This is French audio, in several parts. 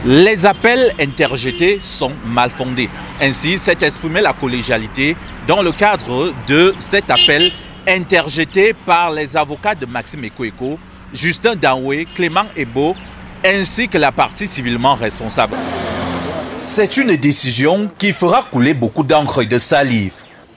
Les appels interjetés sont mal fondés. Ainsi, s'est exprimée la collégialité dans le cadre de cet appel interjeté par les avocats de Maxime Eko, Justin Danoué, Clément Ebo, ainsi que la partie civilement responsable. C'est une décision qui fera couler beaucoup d'encre et de salive.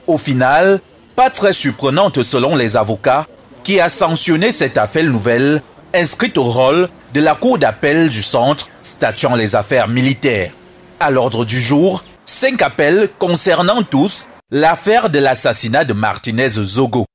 Au final, pas très surprenante selon les avocats, qui a sanctionné cette affaire nouvelle inscrite au rôle de la Cour d'appel du centre statuant les affaires militaires. À l'ordre du jour, 5 appels concernant tous l'affaire de l'assassinat de Martinez Zogo.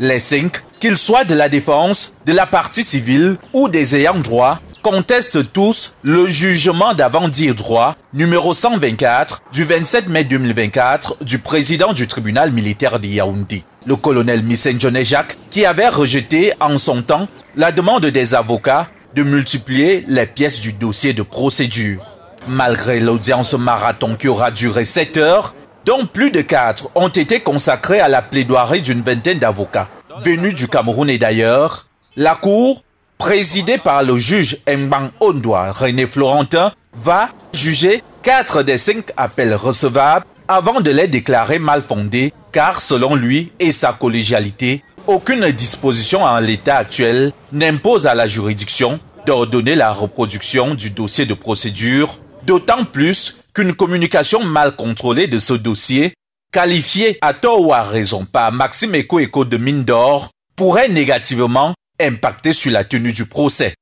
Les 5, qu'ils soient de la défense, de la partie civile ou des ayants droit, contestent tous le jugement d'avant-dire droit numéro 124 du 27 mai 2024 du président du tribunal militaire de Yaoundé, le colonel Missenjone Jacques, qui avait rejeté en son temps la demande des avocats de multiplier les pièces du dossier de procédure. Malgré l'audience marathon qui aura duré 7 heures, dont plus de 4 ont été consacrés à la plaidoirie d'une vingtaine d'avocats venus du Cameroun et d'ailleurs, la Cour, présidée par le juge Mbang Ondoa René Florentin, va juger 4 des 5 appels recevables avant de les déclarer mal fondés, car selon lui et sa collégialité, aucune disposition en l'état actuel n'impose à la juridiction d'ordonner la reproduction du dossier de procédure, d'autant plus qu'une communication mal contrôlée de ce dossier, qualifiée à tort ou à raison par Maxime Eko de mine d'or, pourrait négativement impacter sur la tenue du procès.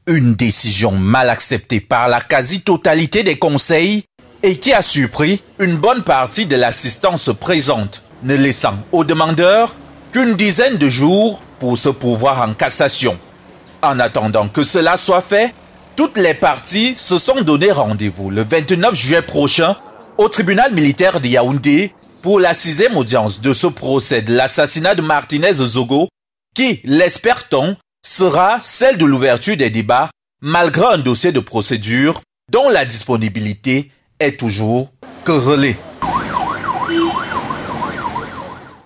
Une décision mal acceptée par la quasi-totalité des conseils et qui a surpris une bonne partie de l'assistance présente, ne laissant aux demandeurs qu'une dizaine de jours pour se pourvoir en cassation. En attendant que cela soit fait, toutes les parties se sont donné rendez-vous le 29 juillet prochain au tribunal militaire de Yaoundé pour la 6e audience de ce procès de l'assassinat de Martinez Zogo qui, l'espère-t-on, sera celle de l'ouverture des débats malgré un dossier de procédure dont la disponibilité est toujours querellée.